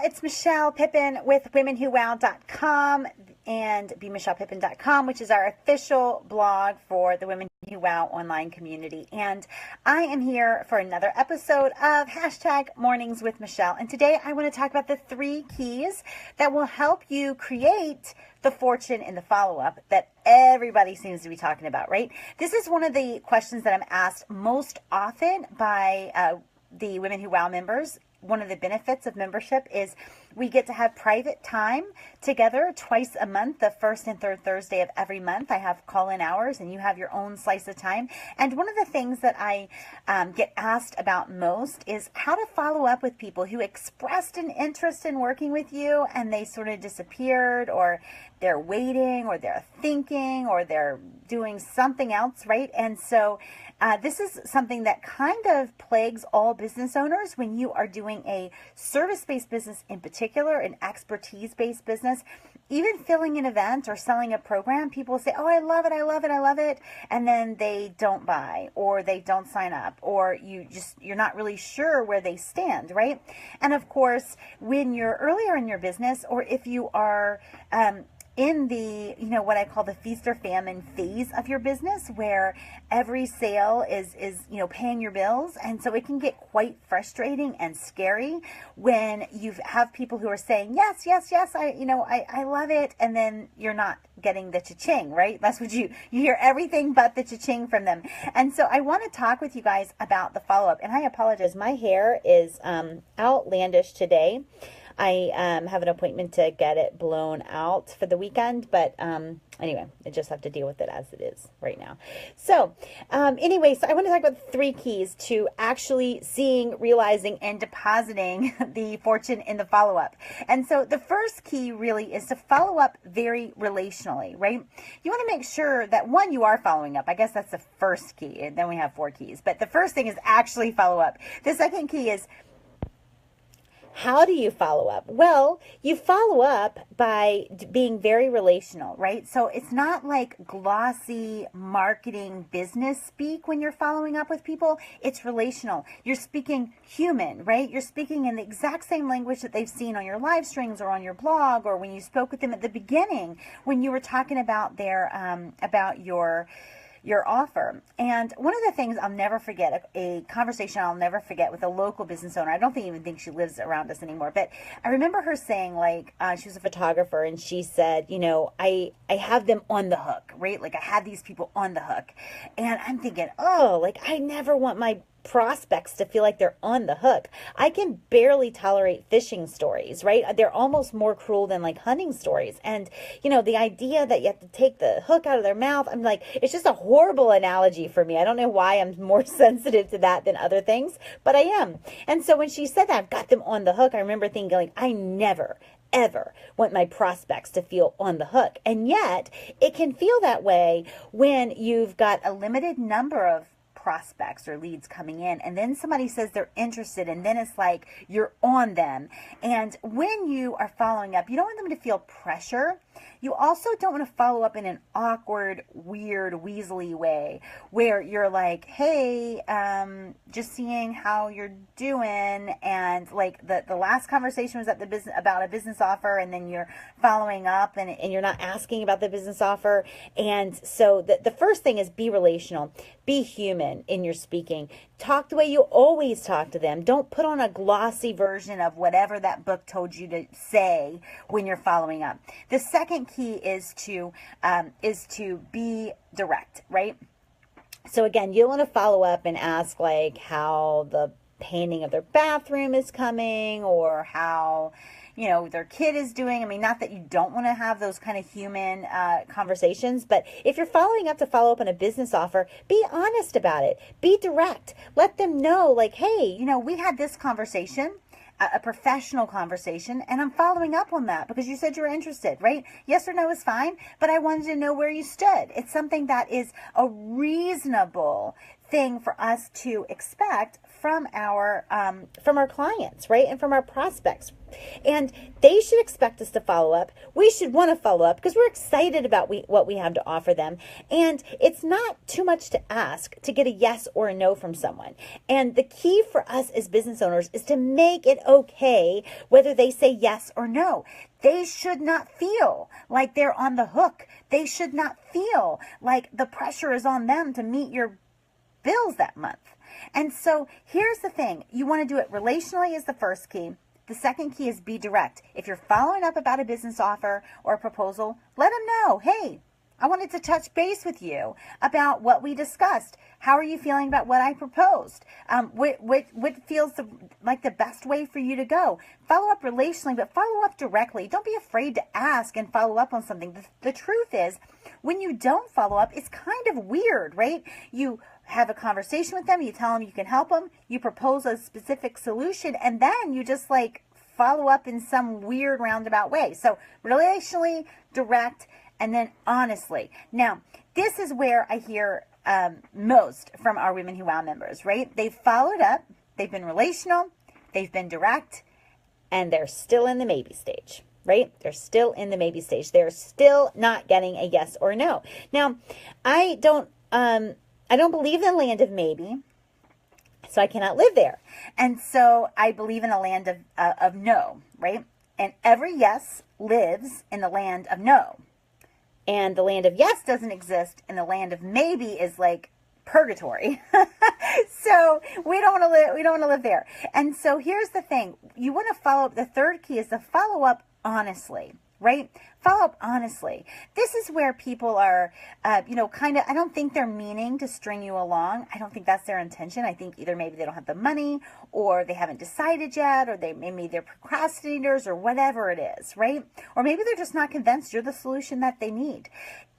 it's Michelle Pippin with WomenWhoWow.com and BeMichellePippin.com, which is our official blog for the Women Who Wow online community. And I am here for another episode of Hashtag Mornings with Michelle. And today I want to talk about the 3 keys that will help you create the fortune in the follow-up that everybody seems to be talking about, right? This is one of the questions that I'm asked most often by the Women Who Wow members. One of the benefits of membership is we get to have private time together twice a month, the first and third Thursday of every month. I have call-in hours and you have your own slice of time. And one of the things that I get asked about most is how to follow up with people who expressed an interest in working with you and they sort of disappeared, or they're waiting, or they're thinking, or they're doing something else, right? And so this is something that kind of plagues all business owners when you are doing a service-based business in particular, an expertise-based business. Even filling an event or selling a program, people say, oh, I love it, I love it, I love it. And then they don't buy, or they don't sign up, or you're not really sure where they stand, right? And of course, when you're earlier in your business, or if you are in the, what I call the feast or famine phase of your business, where every sale is paying your bills. And so it can get quite frustrating and scary when you have people who are saying, yes, yes, yes, I love it. And then you're not getting the cha-ching, right? That's what you hear, everything but the cha-ching from them. And so I want to talk with you guys about the follow-up. And I apologize, my hair is outlandish today. I have an appointment to get it blown out for the weekend, but anyway, I just have to deal with it as it is right now. So anyway, so I want to talk about 3 keys to actually seeing, realizing, and depositing the fortune in the follow-up. And so the first key really is to follow up very relationally, right? You want to make sure that, one, you are following up. I guess that's the first key, and then we have 4 keys. But the first thing is actually follow up. The second key is, how do you follow up? Well, you follow up by being very relational, right? So it's not like glossy marketing business speak when you're following up with people. It's relational. You're speaking human, right? You're speaking in the exact same language that they've seen on your live streams or on your blog, or when you spoke with them at the beginning when you were talking about about your offer. And one of the things I'll never forget, a conversation I'll never forget with a local business owner. I don't even think she lives around us anymore, but I remember her saying, she was a photographer, and she said, I have them on the hook, right? Like, I had these people on the hook. And I'm thinking, I never want my prospects to feel like they're on the hook. I can barely tolerate fishing stories, right? They're almost more cruel than like hunting stories. And, the idea that you have to take the hook out of their mouth, I'm like, it's just a horrible analogy for me. I don't know why I'm more sensitive to that than other things, but I am. And so when she said that, I've got them on the hook, I remember thinking, I never ever want my prospects to feel on the hook. And yet it can feel that way when you've got a limited number of prospects or leads coming in, and then somebody says they're interested, and then it's like you're on them. And when you are following up, you don't want them to feel pressure. You also don't want to follow up in an awkward, weird, weaselly way where you're like, hey, just seeing how you're doing, and like the last conversation was about a business offer, and then you're following up and you're not asking about the business offer. And so the first thing is be relational, be human in your speaking. Talk the way you always talk to them. Don't put on a glossy version of whatever that book told you to say when you're following up. The second key is to be direct, right? So again, you want to follow up and ask like how the painting of their bathroom is coming, or how their kid is doing. I mean, not that you don't want to have those kind of human conversations, but if you're following up to follow up on a business offer, be honest about it. Be direct. Let them know, like, hey, we had this conversation, a professional conversation, and I'm following up on that because you said you were interested, right? Yes or no is fine, but I wanted to know where you stood. It's something that is a reasonable thing for us to expect from our clients, right? And from our prospects. And they should expect us to follow up. We should want to follow up because we're excited about what we have to offer them. And it's not too much to ask to get a yes or a no from someone. And the key for us as business owners is to make it okay whether they say yes or no. They should not feel like they're on the hook. They should not feel like the pressure is on them to meet your bills that month. And so here's the thing. You want to do it relationally is the first key. The second key is be direct. If you're following up about a business offer or a proposal, let them know, hey, I wanted to touch base with you about what we discussed. How are you feeling about what I proposed? What feels like the best way for you to go? Follow up relationally, but follow up directly. Don't be afraid to ask and follow up on something. The truth is, when you don't follow up, it's kind of weird, right? You have a conversation with them, you tell them you can help them, you propose a specific solution, and then you just like follow up in some weird roundabout way. So relationally, direct, and then honestly. Now, this is where I hear most from our Women Who Wow members, right? They've followed up, they've been relational, they've been direct, and they're still in the maybe stage, right? They're still in the maybe stage. They're still not getting a yes or no. Now, I don't believe in the land of maybe, so I cannot live there. And so I believe in a land of no, right? And every yes lives in the land of no. And the land of yes doesn't exist, and the land of maybe is like purgatory. So we don't want to live there. And so here's the thing. You want to follow up. The third key is to follow up honestly, right? Follow up honestly. This is where people are, I don't think they're meaning to string you along. I don't think that's their intention. I think either maybe they don't have the money, or they haven't decided yet, or maybe they're procrastinators, or whatever it is, right? Or maybe they're just not convinced you're the solution that they need.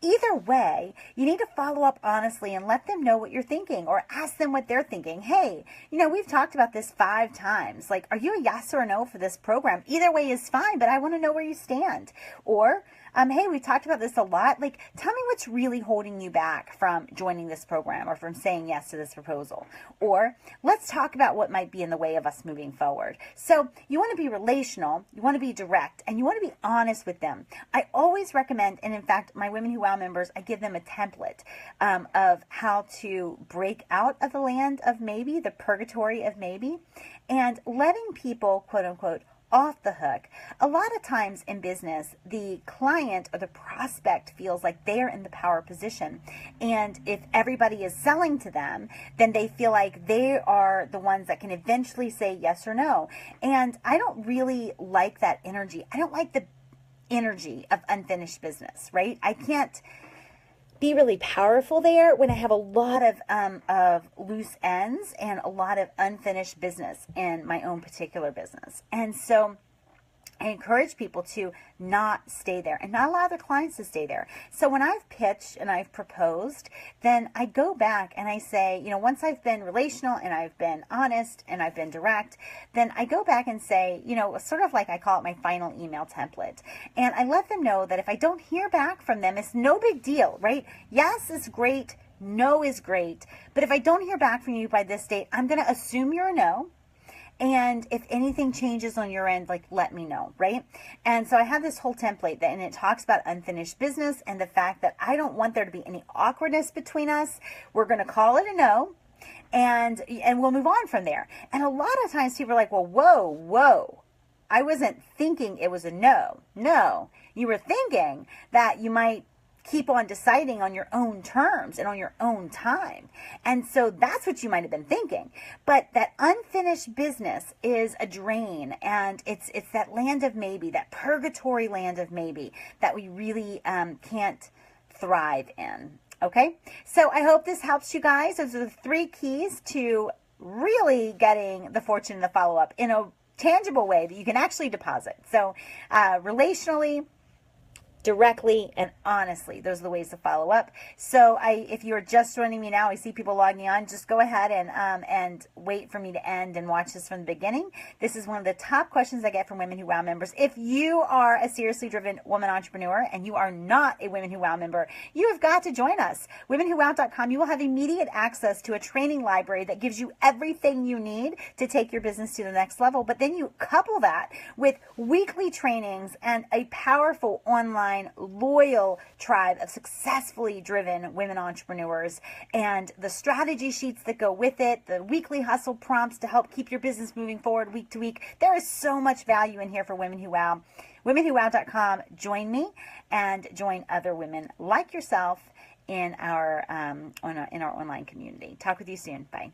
Either way, you need to follow up honestly and let them know what you're thinking, or ask them what they're thinking. Hey, we've talked about this 5 times. Like, are you a yes or a no for this program? Either way is fine, but I want to know where you stand. Or, hey, we talked about this a lot. Like, tell me what's really holding you back from joining this program or from saying yes to this proposal. Or let's talk about what might be in the way of us moving forward. So you want to be relational, you want to be direct, and you want to be honest with them. I always recommend, and in fact, my Women Who Wow members, I give them a template of how to break out of the land of maybe, the purgatory of maybe, and letting people, quote unquote, off the hook. A lot of times in business, the client or the prospect feels like they're in the power position. And if everybody is selling to them, then they feel like they are the ones that can eventually say yes or no. And I don't really like that energy. I don't like the energy of unfinished business, right? I can't be really powerful there when I have a lot of loose ends and a lot of unfinished business in my own particular business. And so I encourage people to not stay there and not allow their clients to stay there. So when I've pitched and I've proposed, then I go back and I say, once I've been relational and I've been honest and I've been direct, then I go back and say, sort of like I call it my final email template. And I let them know that if I don't hear back from them, it's no big deal, right? Yes is great. No is great. But if I don't hear back from you by this date, I'm going to assume you're a no. And if anything changes on your end, let me know, right? And so I have this whole template and it talks about unfinished business and the fact that I don't want there to be any awkwardness between us. We're going to call it a no, and we'll move on from there. And a lot of times people are like, well, whoa, I wasn't thinking it was a no. No, you were thinking that you might keep on deciding on your own terms and on your own time. And so that's what you might have been thinking. But that unfinished business is a drain, and it's that land of maybe, that purgatory land of maybe that we really can't thrive in. Okay? So I hope this helps you guys. Those are the 3 keys to really getting the fortune in the follow-up in a tangible way that you can actually deposit. So relationally, directly and honestly. Those are the ways to follow up. So if you're just joining me now, I see people logging on. Just go ahead and wait for me to end and watch this from the beginning. This is one of the top questions I get from Women Who Wow members. If you are a seriously driven woman entrepreneur and you are not a Women Who Wow member, you have got to join us. WomenWhoWow.com. You will have immediate access to a training library that gives you everything you need to take your business to the next level. But then you couple that with weekly trainings and a powerful online loyal tribe of successfully driven women entrepreneurs, and the strategy sheets that go with it, the weekly hustle prompts to help keep your business moving forward week to week. There is so much value in here for Women Who Wow. WomenWhoWow.com. Join me and join other women like yourself in our online community. Talk with you soon. Bye.